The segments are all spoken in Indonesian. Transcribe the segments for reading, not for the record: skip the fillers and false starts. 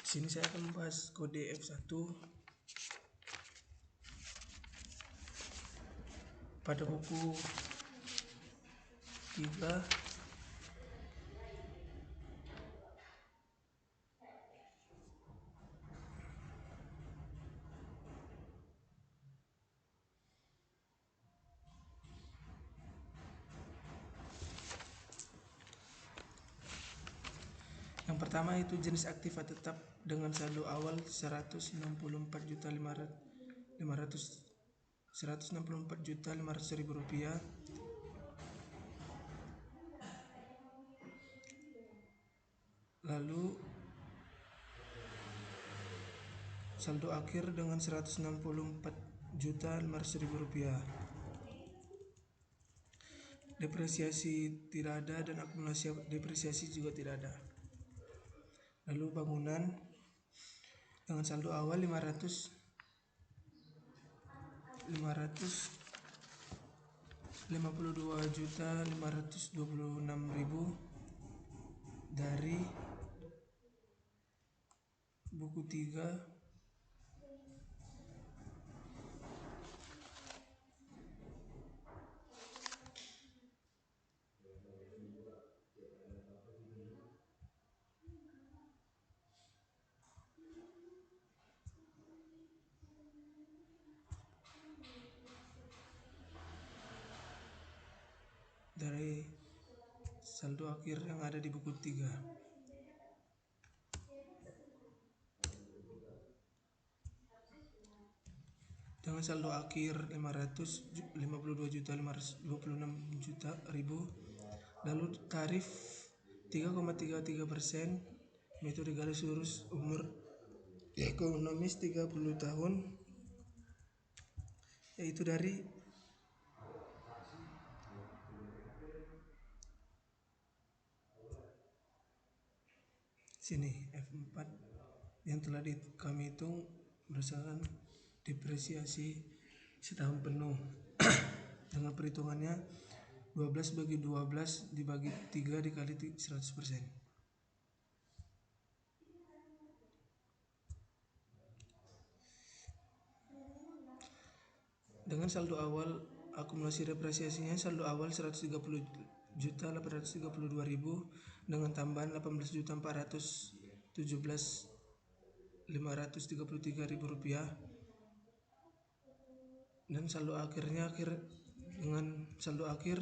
Sini saya akan membahas kode F1 pada buku 3 yang pertama itu jenis aktiva tetap dengan saldo awal 164.500.000 rupiah. Lalu saldo akhir dengan 164.500.000 rupiah. Depresiasi tidak ada dan akumulasi depresiasi juga tidak ada. Lalu bangunan dengan saldo awal 552.526.000 dari buku 3 dari saldo akhir yang ada di buku 3. Dengan saldo akhir 552.526.000, lalu tarif 3,33%, metode garis lurus umur ekonomis 30 tahun, yaitu dari sini F4 yang telah kami hitung berdasarkan depresiasi setahun penuh dengan perhitungannya 12 bagi 12 dibagi 3 dikali 100%. Dengan saldo awal akumulasi depresiasinya saldo awal 130.832.000 dengan tambahan 18.417.533 rupiah, dan saldo akhirnya dengan saldo akhir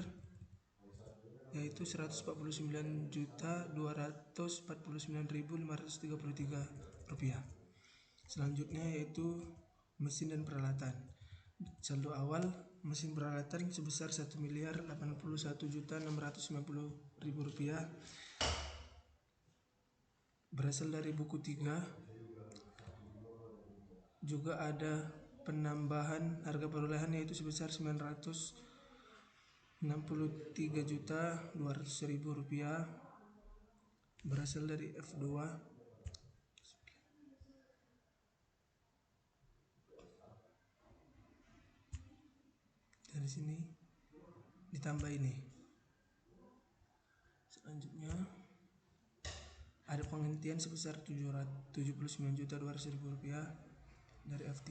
yaitu 149.249.533 rupiah. Selanjutnya yaitu mesin dan peralatan. Saldo awal mesin peralatan sebesar 1.081.690.000 rupiah berasal dari buku 3. Juga ada penambahan harga perolehan yaitu sebesar 963.200.000 rupiah berasal dari F2. Dari sini ditambah ini. Selanjutnya ada penghentian sebesar 779.200.000 rupiah dari F3.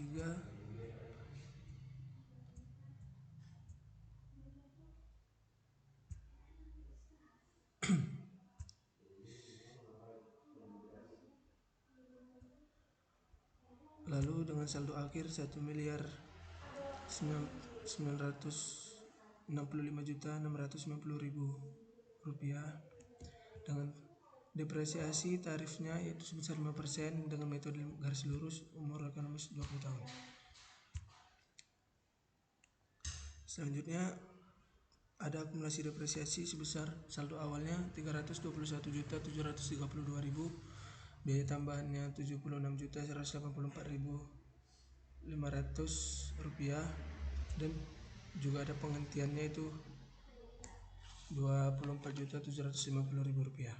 Lalu dengan saldo akhir 1.965.690.000 rupiah dengan depresiasi tarifnya yaitu sebesar 5% dengan metode garis lurus umur ekonomis 20 tahun. Selanjutnya ada akumulasi depresiasi sebesar saldo awalnya 321.732.000, biaya tambahannya 76.184.500 rupiah, dan juga ada penghentiannya itu 24.750.000 rupiah,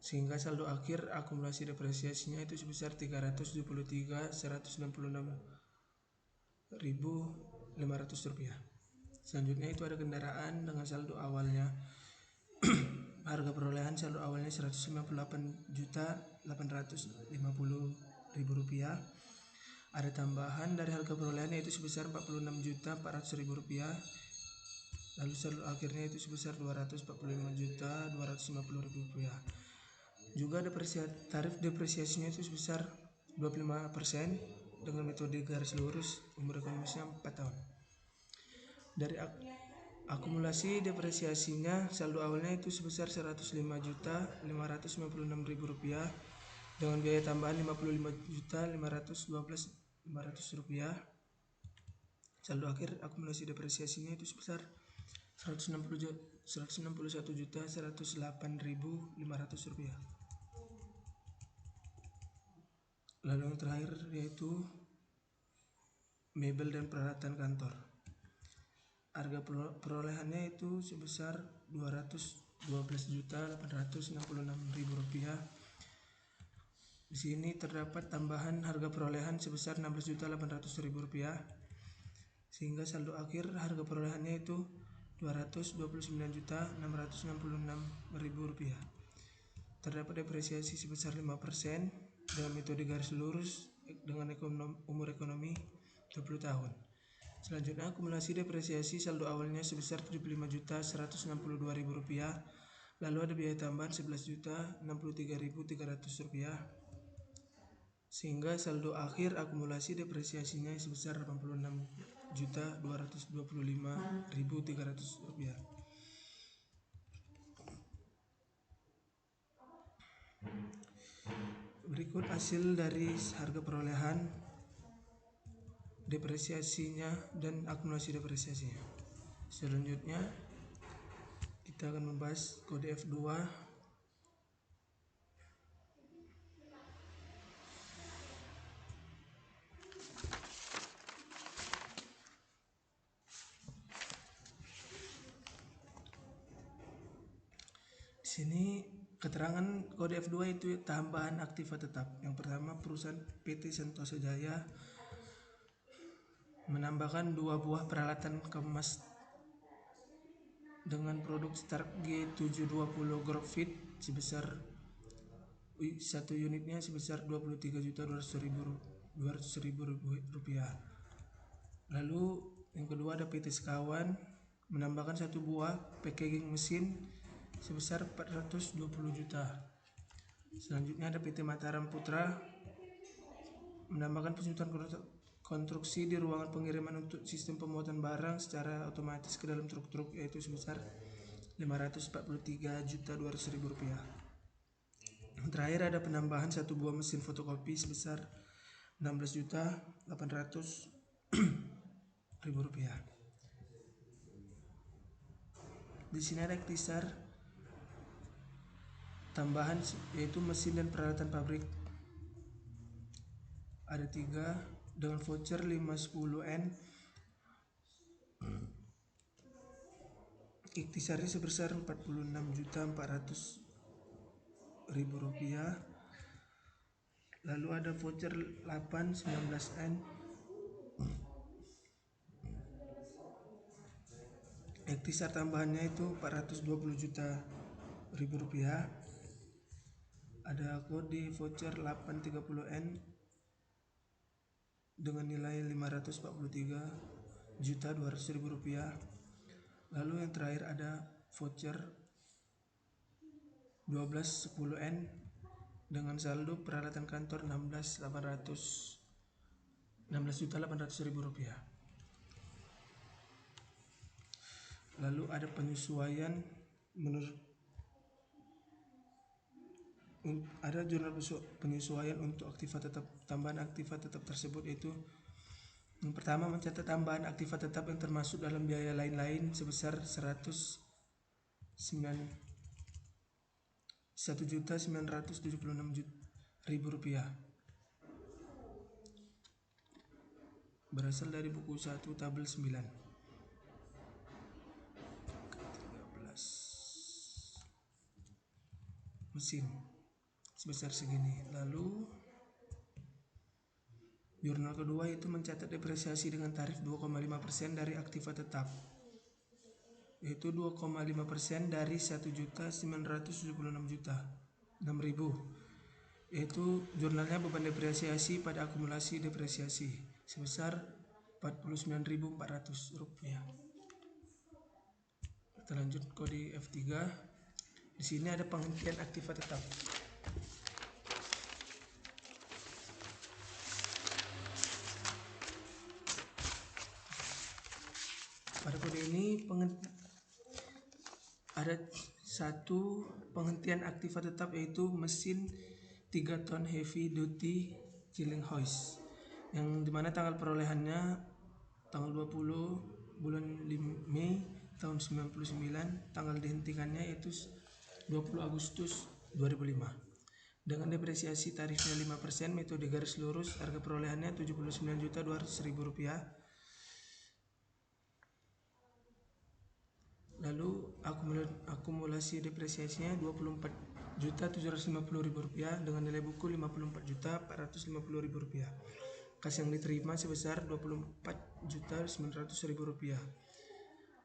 sehingga saldo akhir akumulasi depresiasinya itu sebesar 373.166.500 rupiah. Selanjutnya itu ada kendaraan dengan saldo awalnya harga perolehan saldo awalnya Rp158.850.000. Ada tambahan dari harga perolehan yaitu sebesar Rp46.400.000. Lalu saldo akhirnya itu sebesar Rp245.250.000. Juga ada tarif depresiasinya itu sebesar 25% dengan metode garis lurus, umur ekonomisnya 4 tahun. Dari akumulasi depresiasinya saldo awalnya itu sebesar Rp105.556.000 dengan biaya tambahan Rp55.512.500. Saldo akhir akumulasi depresiasinya itu sebesar Rp161.108.500. Lalu yang terakhir yaitu mebel dan peralatan kantor. Harga perolehannya itu sebesar Rp212.866.000. Di sini terdapat tambahan harga perolehan sebesar Rp16.800.000 sehingga saldo akhir harga perolehannya itu Rp229.666.000. Terdapat depresiasi sebesar 5% dengan metode garis lurus dengan umur ekonomi 20 tahun. Selanjutnya akumulasi depresiasi saldo awalnya sebesar Rp75.162.000. Lalu ada biaya tambahan Rp11.063.300 sehingga saldo akhir akumulasi depresiasinya sebesar Rp86.225.300. Berikut hasil dari harga perolehan, depresiasinya dan akumulasi depresiasinya. Selanjutnya kita akan membahas kode F2. Di sini keterangan kode F2 itu tambahan aktiva tetap. Yang pertama, perusahaan PT Sentosa Jaya menambahkan 2 buah peralatan kemas dengan produk Stark G720 Group Fit sebesar 1 unitnya sebesar Rp23.200.000. Lalu yang kedua ada PT Sekawan menambahkan 1 buah packaging mesin sebesar Rp420 juta. Selanjutnya ada PT Mataram Putra menambahkan penyusutan konstruksi di ruangan pengiriman untuk sistem pemuatan barang secara otomatis ke dalam truk-truk yaitu sebesar Rp543.200.000. Yang terakhir ada penambahan 1 buah mesin fotokopi sebesar Rp16.800.000. Di sini ada ikhtisar tambahan yaitu mesin dan peralatan pabrik. Ada 3 dengan voucher 510N. Ikhtisarnya sebesar Rp46.400.000. Lalu ada voucher 819N. Ikhtisar tambahannya itu Rp420 juta. Ada kode voucher 830N dengan nilai Rp543.200.000. Lalu yang terakhir ada voucher 1210N dengan saldo peralatan kantor Rp16.800.000. Lalu ada penyesuaian ada jurnal penyesuaian untuk aktiva tetap. Tambahan aktiva tetap tersebut itu yang pertama mencatat tambahan aktiva tetap yang termasuk dalam biaya lain-lain sebesar Rp1.976.000 berasal dari buku 1 tabel 9. Mesin sebesar segini. Lalu jurnal kedua itu mencatat depresiasi dengan tarif 2,5% dari aktiva tetap. yaitu 2,5% dari 1.976.006.000, yaitu jurnalnya beban depresiasi pada akumulasi depresiasi sebesar Rp49.400. Kita lanjut kode F3. Di sini ada penghentian aktiva tetap. Pada kode ini ada satu penghentian aktiva tetap, yaitu mesin 3 ton heavy duty chilling hoist, yang dimana tanggal perolehannya tanggal 20 bulan Mei tahun 99, tanggal dihentikannya yaitu 20 Agustus 2005. Dengan depresiasi tarifnya 5%, metode garis lurus, harga perolehannya Rp79.200.000. Lalu akumulasi depresiasinya Rp24.750.000 dengan nilai buku Rp54.450.000. Kas yang diterima sebesar Rp24.900.000.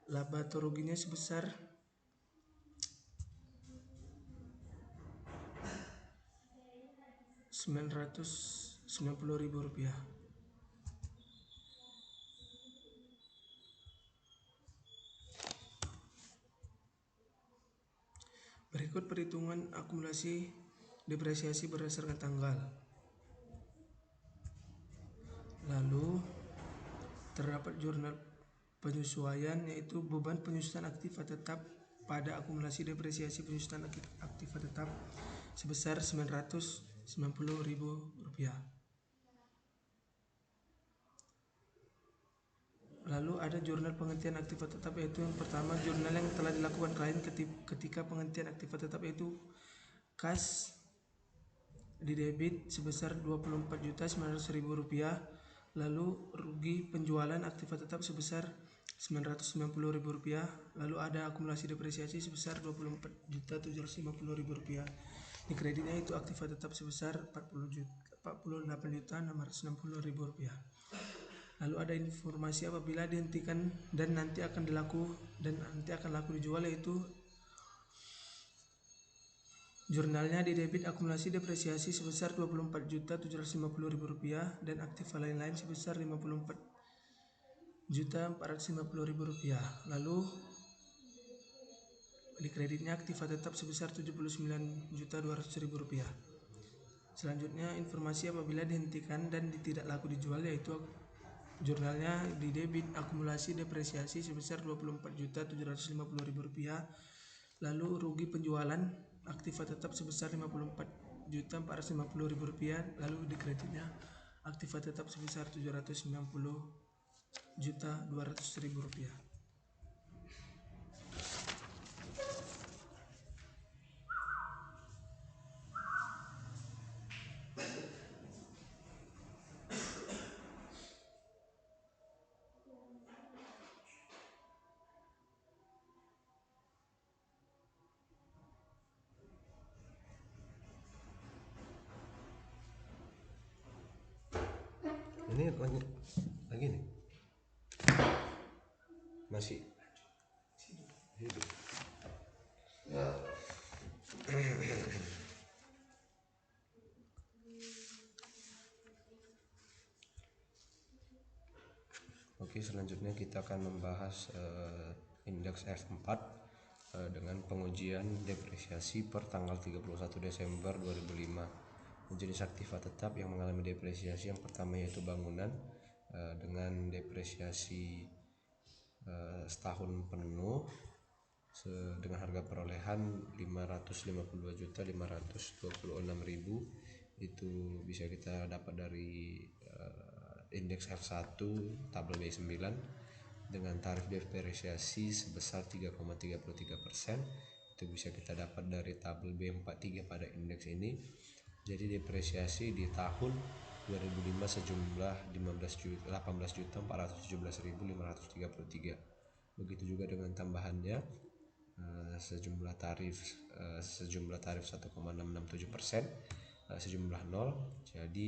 Laba atau ruginya sebesar Rp990.000. Berikut perhitungan akumulasi depresiasi berdasarkan tanggal. Lalu terdapat jurnal penyesuaian, yaitu beban penyusutan aktiva tetap pada akumulasi depresiasi penyusutan aktiva tetap sebesar Rp990.000. Lalu ada jurnal penghentian aktiva tetap, yaitu yang pertama jurnal yang telah dilakukan klien ketika penghentian aktiva tetap, yaitu kas di debit sebesar Rp24.900.000. Lalu rugi penjualan aktiva tetap sebesar Rp990.000. Lalu ada akumulasi depresiasi sebesar Rp24.750.000. Di kreditnya itu aktiva tetap sebesar Rp48.660.000. Lalu ada informasi apabila dihentikan dan nanti akan laku dijual, yaitu jurnalnya di debit akumulasi depresiasi sebesar Rp24.750.000 dan aktiva lain-lain sebesar Rp54.450.000. Lalu di kreditnya aktiva tetap sebesar Rp79.200.000. Selanjutnya informasi apabila dihentikan dan tidak laku dijual, yaitu jurnalnya di debit akumulasi depresiasi sebesar Rp24.750.000. Lalu rugi penjualan aktiva tetap sebesar Rp54.450.000. Lalu di kreditnya aktiva tetap sebesar Rp790.200.000. Ini lagi nih masih hidup. Oke, selanjutnya kita akan membahas indeks F4 dengan pengujian depresiasi per tanggal 31 Desember 2005. Jenis aktiva tetap yang mengalami depresiasi yang pertama yaitu bangunan dengan depresiasi setahun penuh dengan harga perolehan Rp552.526.000. Itu bisa kita dapat dari indeks F1 tabel B9 dengan tarif depresiasi sebesar 3,33%. Itu bisa kita dapat dari tabel B43 pada indeks ini. Jadi depresiasi di tahun 2005 sejumlah 18.417.533. Begitu juga dengan tambahannya sejumlah tarif 1,667%, sejumlah 0. Jadi